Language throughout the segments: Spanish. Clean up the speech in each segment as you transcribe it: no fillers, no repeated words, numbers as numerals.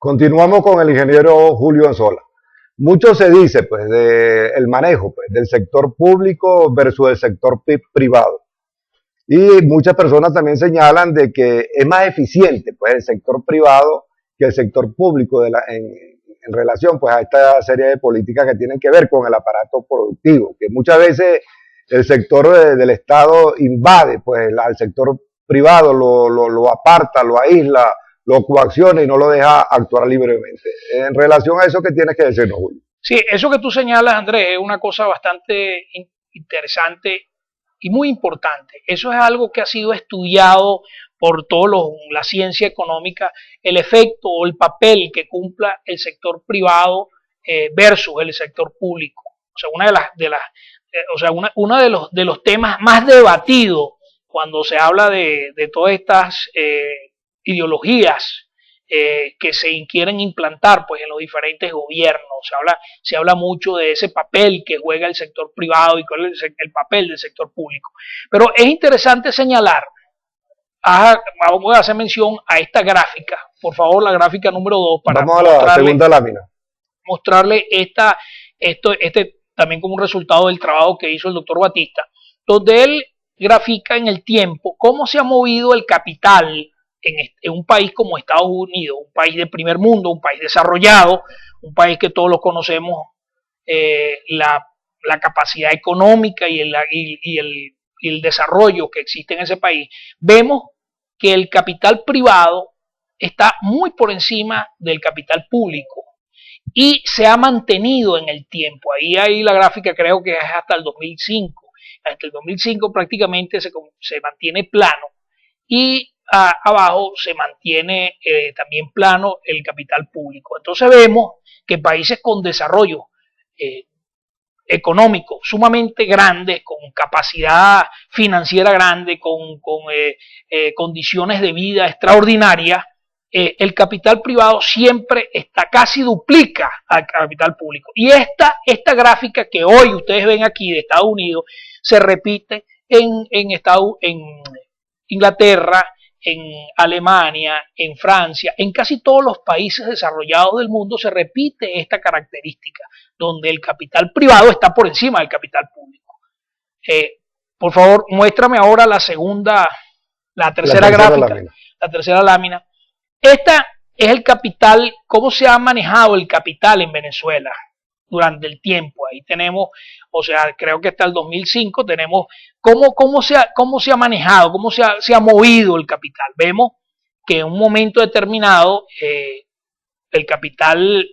Continuamos con el ingeniero Julio Anzola. Mucho se dice pues del manejo pues, del sector público versus el sector privado. Y muchas personas también señalan de que es más eficiente pues, el sector privado que el sector público en relación pues, a esta serie de políticas que tienen que ver con el aparato productivo, que muchas veces el sector del Estado invade pues, al sector privado, lo aparta, lo aísla, lo coacciona y no lo deja actuar libremente. En relación a eso, ¿qué tienes que decirnos, Julio? Sí, eso que tú señalas, Andrés, es una cosa bastante interesante y muy importante. Eso es algo que ha sido estudiado por toda la ciencia económica, el efecto o el papel que cumpla el sector privado versus el sector público. O sea, uno de los temas más debatidos cuando se habla de todas estas ideologías que se quieren implantar pues en los diferentes gobiernos. Se habla mucho de ese papel que juega el sector privado y cuál es el papel del sector público. Pero es interesante señalar, vamos a hacer mención a esta gráfica, por favor, la gráfica número 2, para vamos a la segunda lámina. Mostrarle este también como un resultado del trabajo que hizo el doctor Batista, donde él grafica en el tiempo cómo se ha movido el capital en un país como Estados Unidos, un país de primer mundo, un país desarrollado, un país que todos lo conocemos, la capacidad económica y el desarrollo que existe en ese país. Vemos que el capital privado está muy por encima del capital público y se ha mantenido en el tiempo. Ahí la gráfica creo que es hasta el 2005. Hasta el 2005 prácticamente se mantiene plano y abajo se mantiene también plano el capital público. Entonces vemos que países con desarrollo económico sumamente grandes, con capacidad financiera grande, con condiciones de vida extraordinarias, el capital privado siempre casi duplica al capital público. Y esta gráfica que hoy ustedes ven aquí de Estados Unidos se repite en Inglaterra, en Alemania, en Francia, en casi todos los países desarrollados del mundo se repite esta característica, donde el capital privado está por encima del capital público. Por favor, muéstrame ahora la tercera gráfica, la tercera lámina. Esta es el capital, cómo se ha manejado el capital en Venezuela durante el tiempo. Ahí tenemos, o sea, creo que hasta el 2005 tenemos cómo se ha manejado, cómo se ha movido el capital. Vemos que en un momento determinado el capital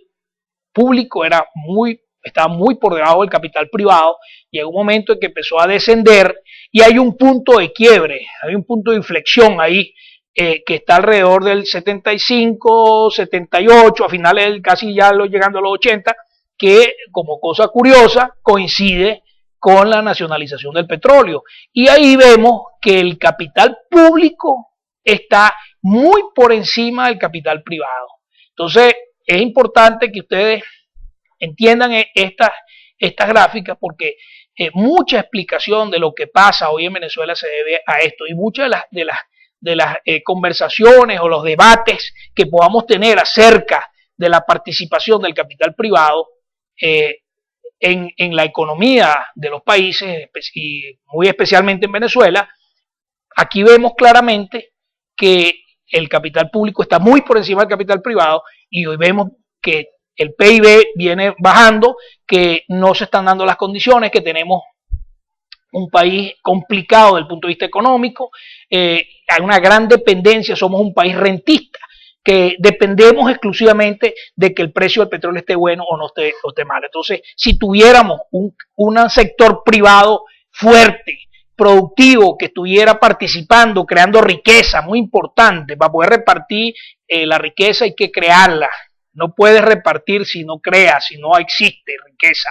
público estaba muy por debajo del capital privado. Llegó un momento en que empezó a descender y hay un punto de quiebre, hay un punto de inflexión ahí que está alrededor del 75, 78, a finales casi ya llegando a los 80, que como cosa curiosa coincide con la nacionalización del petróleo. Y ahí vemos que el capital público está muy por encima del capital privado. Entonces es importante que ustedes entiendan estas gráficas porque mucha explicación de lo que pasa hoy en Venezuela se debe a esto y muchas de las conversaciones o los debates que podamos tener acerca de la participación del capital privado en la economía de los países y muy especialmente en Venezuela, aquí vemos claramente que el capital público está muy por encima del capital privado y hoy vemos que el PIB viene bajando, que no se están dando las condiciones, que tenemos un país complicado desde el punto de vista económico, hay una gran dependencia, somos un país rentista, que dependemos exclusivamente de que el precio del petróleo esté bueno o no esté mal. Entonces, si tuviéramos un sector privado fuerte, productivo, que estuviera participando, creando riqueza, muy importante, para poder repartir la riqueza hay que crearla. No puedes repartir si no creas, si no existe riqueza.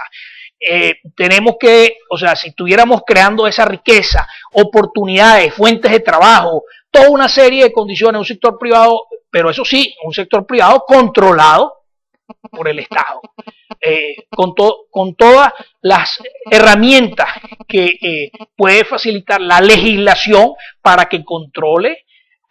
Tenemos que, o sea, si estuviéramos creando esa riqueza, oportunidades, fuentes de trabajo, toda una serie de condiciones, un sector privado, pero eso sí, un sector privado controlado por el Estado, con todas las herramientas que puede facilitar la legislación para que controle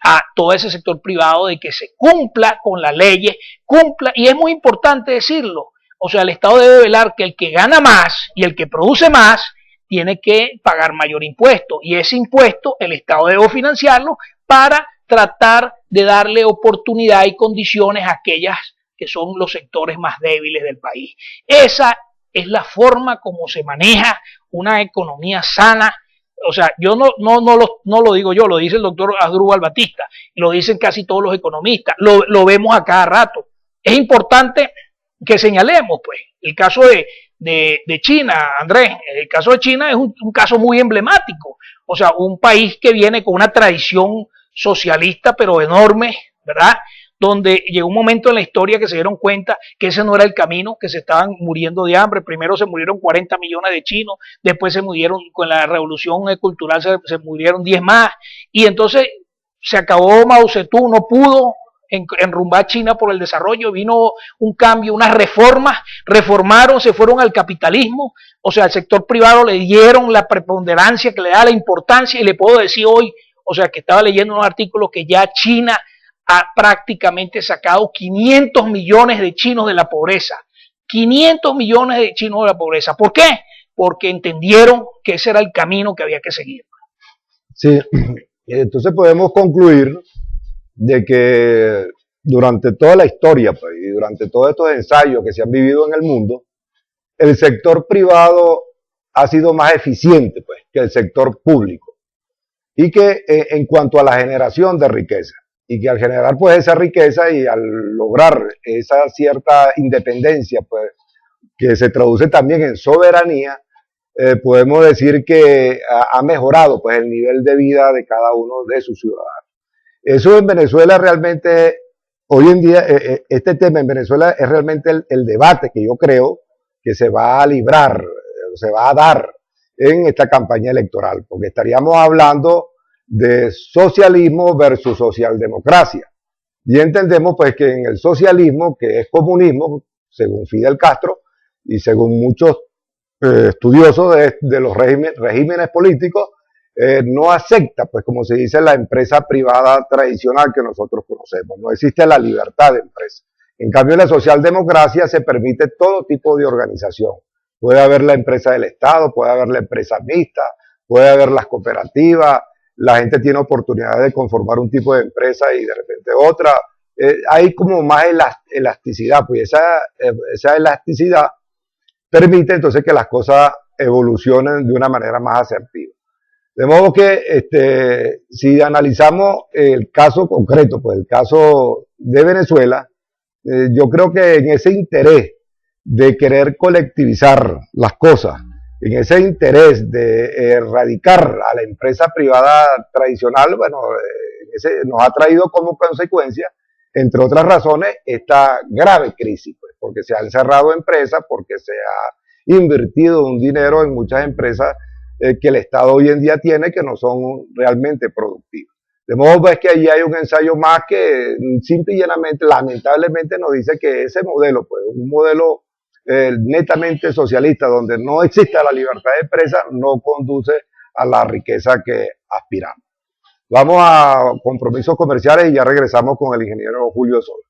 a todo ese sector privado de que se cumpla con las leyes, cumpla, y es muy importante decirlo, o sea, el Estado debe velar que el que gana más y el que produce más tiene que pagar mayor impuesto, y ese impuesto el Estado debe financiarlo para tratar de darle oportunidad y condiciones a aquellas que son los sectores más débiles del país. Esa es la forma como se maneja una economía sana. O sea, yo no lo digo yo, lo dice el doctor Asdrúbal Batista, lo dicen casi todos los economistas, lo vemos a cada rato. Es importante que señalemos, pues, el caso de China, Andrés, el caso de China es un caso muy emblemático. O sea, un país que viene con una tradición socialista, pero enorme, ¿verdad? Donde llegó un momento en la historia que se dieron cuenta que ese no era el camino, que se estaban muriendo de hambre. Primero se murieron 40 millones de chinos, después se murieron, con la revolución cultural se murieron 10 más, y entonces se acabó Mao Zedong, no pudo enrumbar China por el desarrollo, vino un cambio, unas reformas, reformaron, se fueron al capitalismo, o sea, al sector privado le dieron la preponderancia que le da la importancia, y le puedo decir hoy, o sea, que estaba leyendo unos artículos que ya China ha prácticamente sacado 500 millones de chinos de la pobreza. 500 millones de chinos de la pobreza. ¿Por qué? Porque entendieron que ese era el camino que había que seguir. Sí, entonces podemos concluir de que durante toda la historia, pues, y durante todos estos ensayos que se han vivido en el mundo, el sector privado ha sido más eficiente, pues, que el sector público. Y que en cuanto a la generación de riqueza, y que al generar pues esa riqueza y al lograr esa cierta independencia, pues, que se traduce también en soberanía, podemos decir que ha mejorado pues el nivel de vida de cada uno de sus ciudadanos. Eso en Venezuela realmente, hoy en día, este tema en Venezuela es realmente el debate que yo creo que se va a librar, se va a dar en esta campaña electoral, porque estaríamos hablando de socialismo versus socialdemocracia. Y entendemos pues que en el socialismo, que es comunismo, según Fidel Castro y según muchos estudiosos de los regímenes políticos, no acepta, pues como se dice, la empresa privada tradicional que nosotros conocemos. No existe la libertad de empresa. En cambio, en la socialdemocracia se permite todo tipo de organización. Puede haber la empresa del Estado, puede haber la empresa mixta, puede haber las cooperativas, la gente tiene oportunidad de conformar un tipo de empresa y de repente otra. Hay como más elasticidad, pues esa elasticidad permite entonces que las cosas evolucionen de una manera más asertiva. De modo que si analizamos el caso concreto, pues el caso de Venezuela, yo creo que en ese interés de querer colectivizar las cosas, en ese interés de erradicar a la empresa privada tradicional, bueno, nos ha traído como consecuencia, entre otras razones, esta grave crisis, pues, porque se han cerrado empresas, porque se ha invertido un dinero en muchas empresas que el Estado hoy en día tiene que no son realmente productivas. De modo pues que allí hay un ensayo más que simple y llanamente, lamentablemente nos dice que ese modelo, pues un modelo netamente socialista, donde no existe la libertad de empresa, no conduce a la riqueza que aspiramos. Vamos a compromisos comerciales y ya regresamos con el ingeniero Julio Sola.